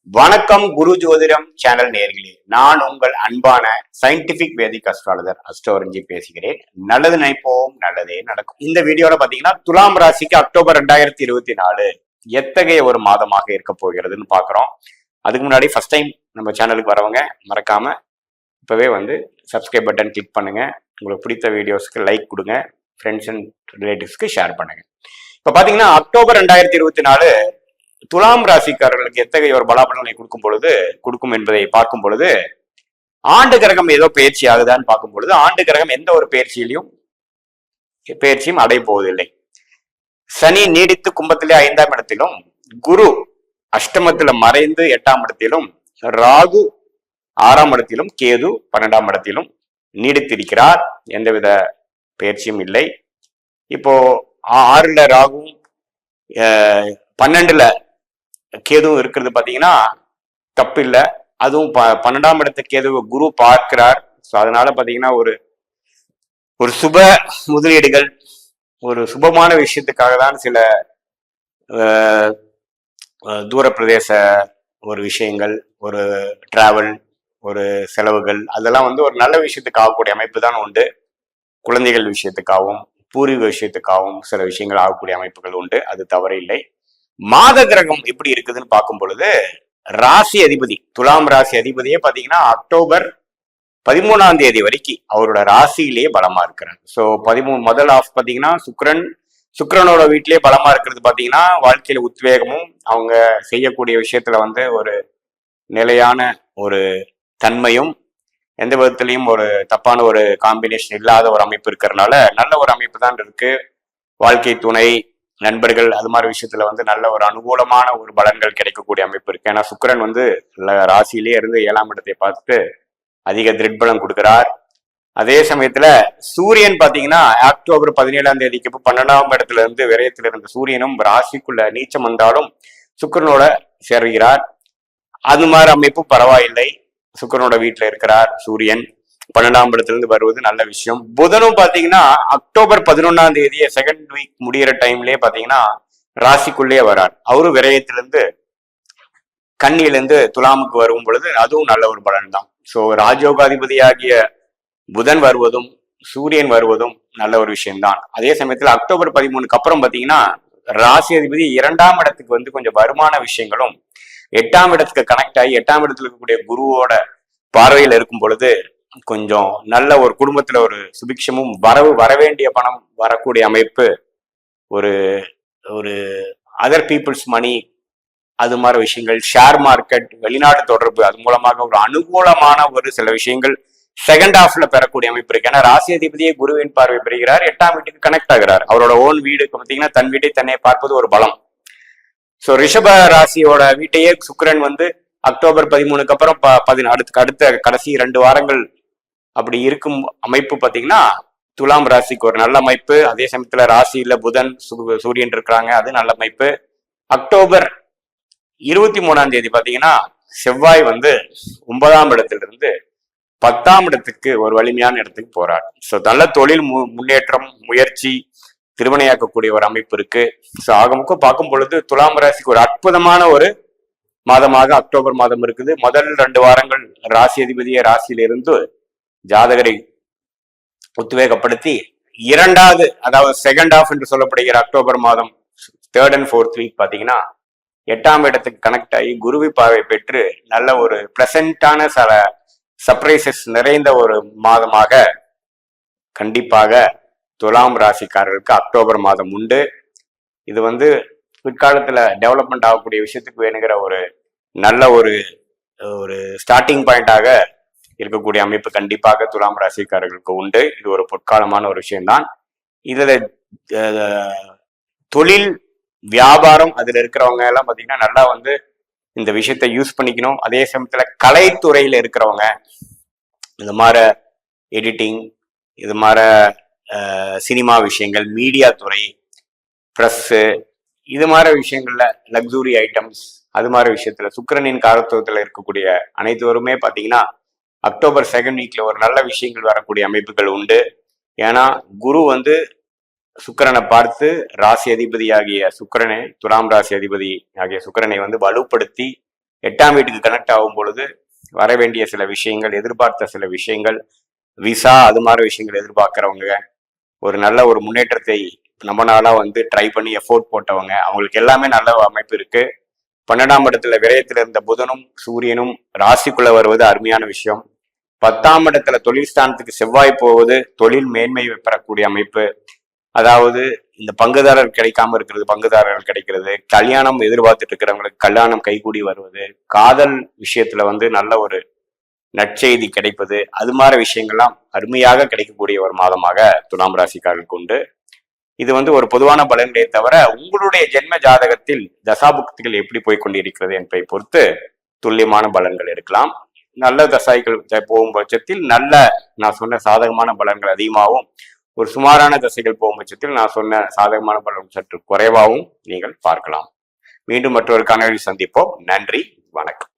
வணக்கம் குரு ஜோதிடம் சேனல் நேர்களே, நான் உங்கள் அன்பான சயின்டிபிக் வேதிக் அஸ்ட்ராலஜர் அஸ்ட்ரோரஞ்சி பேசுகிறேன். நல்லது நினைப்போம், நல்லதே நடக்கும். இந்த வீடியோல பாத்தீங்கன்னா துலாம் ராசிக்கு அக்டோபர் 2024 எத்தகைய ஒரு மாதமாக இருக்க போகிறதுன்னு பாக்குறோம். அதுக்கு முன்னாடி ஃபர்ஸ்ட் டைம் நம்ம சேனலுக்கு வரவங்க மறக்காம இப்பவே சப்ஸ்கிரைப் பட்டன் கிளிக் பண்ணுங்க. உங்களுக்கு பிடித்த வீடியோஸ்க்கு லைக் கொடுங்க, ஃப்ரெண்ட்ஸ் அண்ட் ரிலேட்டிவ்ஸ்க்கு ஷேர் பண்ணுங்க. இப்ப பாத்தீங்கன்னா அக்டோபர் 2024 துலாம் ராசிக்காரர்களுக்கு எத்தகைய ஒரு பலாபலனை கொடுக்கும் என்பதை பார்க்கும் பொழுது, ஆண்டு கிரகம் ஏதோ பயிற்சி ஆகுதான்னு பார்க்கும் பொழுது, ஆண்டு கிரகம் எந்த ஒரு பயிற்சியும் அடைய போவதில்லை. சனி நீடித்து கும்பத்திலே 5ஆம் இடத்திலும், குரு அஷ்டமத்துல மறைந்து 8ஆம் இடத்திலும், ராகு 6ஆம் இடத்திலும், கேது 12ஆம் இடத்திலும் நீடித்திருக்கிறார். எந்தவித பயிற்சியும் இல்லை. இப்போ 6ல ராகும் 12ல கேதுவும் இருக்கிறது பாத்தீங்கன்னா தப்பு இல்லை. அதுவும் 12ஆம் இடத்த கேது குரு பார்க்கிறார். ஸோ அதனால பாத்தீங்கன்னா ஒரு சுப முதலீடுகள், ஒரு சுபமான விஷயத்துக்காக தான் சில தூர பிரதேச ஒரு விஷயங்கள், ஒரு டிராவல், ஒரு செலவுகள், அதெல்லாம் ஒரு நல்ல விஷயத்துக்கு ஆகக்கூடிய அமைப்பு தான் உண்டு. குழந்தைகள் விஷயத்துக்காகவும் பூர்வீக விஷயத்துக்காகவும் சில விஷயங்கள் ஆகக்கூடிய அமைப்புகள் உண்டு. அது தவறு இல்லை. மாத கிரகம் எப்படி இருக்குதுன்னு பார்க்கும் பொழுது, ராசி அதிபதி துலாம் ராசி அதிபதியே பாத்தீங்கன்னா அக்டோபர் 13ஆம் தேதி வரைக்கும் அவரோட ராசியிலேயே பலமா இருக்கிறார். ஸோ முதல் ஆஃப் பாத்தீங்கன்னா சுக்கிரனோட வீட்டிலேயே பலமா இருக்கிறது பாத்தீங்கன்னா வாழ்க்கையில உத்வேகமும், அவங்க செய்யக்கூடிய விஷயத்துல ஒரு நிலையான ஒரு தன்மையும், எந்த விதத்திலையும் ஒரு தப்பான ஒரு காம்பினேஷன் இல்லாத ஒரு அமைப்பு இருக்கிறதுனால நல்ல ஒரு அமைப்பு தான் இருக்கு. வாழ்க்கை துணை, நண்பர்கள், அது மாதிரி விஷயத்துல நல்ல ஒரு அனுகூலமான ஒரு பலன்கள் கிடைக்கக்கூடிய அமைப்பு இருக்கு. ஏன்னா சுக்கிரன் ராசியிலேயே இருந்து 7ஆம் இடத்தை பார்த்து அதிக திருட்பலம் கொடுக்கிறார். அதே சமயத்துல சூரியன் பாத்தீங்கன்னா அக்டோபர் 17ஆம் தேதிக்கு 12ஆம் இடத்துல இருந்து விரயத்துல இருந்த சூரியனும் ராசிக்குள்ள நீச்சம் வந்தாலும் சுக்கிரனோட சேர்கிறார். அது மாதிரி அமைப்பு பரவாயில்லை. சுக்கிரனோட வீட்டுல இருக்கிறார் சூரியன். 12ஆம் இடத்துல இருந்து வருவது நல்ல விஷயம். புதனும் பாத்தீங்கன்னா அக்டோபர் 11ஆம் தேதியே செகண்ட் வீக் முடிகிற டைம்லயே பாத்தீங்கன்னா ராசிக்குள்ளேயே வரார். அவரும் விரயத்திலிருந்து கன்னியிலிருந்து துலாமுக்கு வரும் பொழுது அதுவும் நல்ல ஒரு பலன் தான். ஸோ ராஜயோகாதிபதியாகிய புதன் வருவதும் சூரியன் வருவதும் நல்ல ஒரு விஷயம்தான். அதே சமயத்துல அக்டோபர் 13க்கு அப்புறம் பாத்தீங்கன்னா ராசி அதிபதி 2ஆம் இடத்துக்கு கொஞ்சம் வருமான விஷயங்களும், 8ஆம் இடத்துக்கு கனெக்ட் ஆகி 8ஆம் இடத்துல இருக்கக்கூடிய குருவோட பார்வையில் இருக்கும் பொழுது கொஞ்சம் நல்ல ஒரு குடும்பத்துல ஒரு சுபிக்ஷமும் வரவேண்டிய பணம் வரக்கூடிய அமைப்பு, ஒரு ஒரு அதர் பீப்புள்ஸ் மணி, அது மாதிரி விஷயங்கள், ஷேர் மார்க்கெட், வெளிநாடு தொடர்பு, அது மூலமாக ஒரு அனுகூலமான ஒரு சில விஷயங்கள் செகண்ட் ஹாஃப்ல பெறக்கூடிய அமைப்பு இருக்கு. ஏன்னா ராசி அதிபதியே குருவின் பார்வை பெறுகிறார், 8ஆம் வீட்டுக்கு கனெக்ட் ஆகிறார். அவரோட ஓன் வீடுக்கு பார்த்தீங்கன்னா தன் வீட்டை தன்னை பார்ப்பது ஒரு பலம். ஸோ ரிஷப ராசியோட வீட்டையே சுக்கிரன் அக்டோபர் 13க்கு அப்புறம் அடுத்த கடைசி 2 வாரங்கள் அப்படி இருக்கும் அமைப்பு பாத்தீங்கன்னா துலாம் ராசிக்கு ஒரு நல்ல அமைப்பு. அதே சமயத்துல ராசியில புதன் சூரியன் இருக்கிறாங்க, அது நல்ல அமைப்பு. அக்டோபர் 23ஆம் தேதி பாத்தீங்கன்னா செவ்வாய் 9ஆம் இடத்துல இருந்து 10ஆம் இடத்துக்கு ஒரு வலிமையான இடத்துக்கு போறார். ஸோ நல்ல தொழில் முன்னேற்றம், முயற்சி, திருமணையாக்கக்கூடிய ஒரு அமைப்பு இருக்கு. ஸோ ஆகமுக்கும் பார்க்கும் பொழுது துலாம் ராசிக்கு ஒரு அற்புதமான ஒரு மாதமாக அக்டோபர் மாதம் இருக்குது. முதல் 2 வாரங்கள் ராசி அதிபதியை ராசியில இருந்து ஜாதகரை உத்வேகப்படுத்தி, 2வது அதாவது செகண்ட் ஹாஃப் என்று சொல்லப்படுகிற அக்டோபர் மாதம் 3rd and 4th வீக் பாத்தீங்கன்னா 8ஆம் இடத்துக்கு கனெக்ட் ஆகி குருவி பார்வை பெற்று நல்ல ஒரு பிளசண்டான சில சர்ப்ரைசஸ் நிறைந்த ஒரு மாதமாக கண்டிப்பாக துலாம் ராசிக்காரர்களுக்கு அக்டோபர் மாதம் உண்டு. இது பிற்காலத்துல டெவலப்மெண்ட் ஆகக்கூடிய விஷயத்துக்கு வேணுங்கிற ஒரு நல்ல ஒரு ஸ்டார்டிங் பாயிண்டாக இருக்கக்கூடிய அமைப்பு கண்டிப்பாக துலாம் ராசிக்காரர்களுக்கு உண்டு. இது ஒரு பொற்காலமான ஒரு விஷயம்தான். இதுல தொழில், வியாபாரம், அதுல இருக்கிறவங்க எல்லாம் பாத்தீங்கன்னா நல்லா இந்த விஷயத்த யூஸ் பண்ணிக்கணும். அதே சமயத்துல கலைத்துறையில இருக்கிறவங்க, இந்த மாதிரி எடிட்டிங், இது மாதிரி சினிமா விஷயங்கள், மீடியா துறை, ப்ரெஸ்ஸு, இது மாதிரி விஷயங்கள்ல லக்ஸுரி ஐட்டம்ஸ், அது மாதிரி விஷயத்துல சுக்கிரனின் காரத்துவத்துல இருக்கக்கூடிய அனைத்துவருமே பாத்தீங்கன்னா அக்டோபர் 2nd வீக்ல ஒரு நல்ல விஷயங்கள் வரக்கூடிய அமைப்புகள் உண்டு. ஏன்னா குரு சுக்கிரனை பார்த்து ராசி அதிபதி ஆகிய சுக்கிரனை, துலாம் ராசி அதிபதி ஆகிய சுக்கிரனை வலுப்படுத்தி 8ஆம் வீட்டுக்கு கனெக்ட் ஆகும் பொழுது வர வேண்டிய சில விஷயங்கள், எதிர்பார்த்த சில விஷயங்கள், விசா அது மாதிரி விஷயங்கள் எதிர்பார்க்கிறவங்க, ஒரு நல்ல ஒரு முன்னேற்றத்தை நம்ம நாளா வந்து ட்ரை பண்ணி எஃபோர்ட் போட்டவங்க, அவங்களுக்கு எல்லாமே நல்ல அமைப்பு இருக்கு. 12ஆம் இடத்துல விரயத்தில் இருந்த புதனும் சூரியனும் ராசிக்குள்ள வருவது அருமையான விஷயம். 10ஆம் இடத்துல தொழில் ஸ்தானத்துக்கு செவ்வாய் போவது தொழில் மேன்மை பெறக்கூடிய அமைப்பு. அதாவது இந்த பங்குதாரர் கிடைக்காம இருக்கிறது, பங்குதாரர்கள் கிடைக்கிறது, கல்யாணம் எதிர்பார்த்துட்டு இருக்கிறவங்களுக்கு கல்யாணம் கைகூடி வருவது, காதல் விஷயத்துல வந்து நல்ல ஒரு நற்செய்தி கிடைப்பது, அது மாதிரி விஷயங்கள்லாம் அருமையாக கிடைக்கக்கூடிய ஒரு மாதமாக துலாம் ராசிக்காரர்களுக்கு உண்டு. இது வந்து ஒரு பொதுவான பலன்களே தவிர உங்களுடைய ஜென்ம ஜாதகத்தில் தசாபுக்திகள் எப்படி போய் கொண்டிருக்கிறது என்பதை பொறுத்து துல்லியமான பலன்கள் எடுக்கலாம். நல்ல தசாய்கள் போகும் பட்சத்தில் நல்ல நான் சொன்ன சாதகமான பலன்கள் அதிகமாகவும், ஒரு சுமாரான தசைகள் போகும் பட்சத்தில் நான் சொன்ன சாதகமான பலன் சற்று குறைவாகவும் நீங்கள் பார்க்கலாம். மீண்டும் மற்றொரு காணொளி சந்திப்போம். நன்றி, வணக்கம்.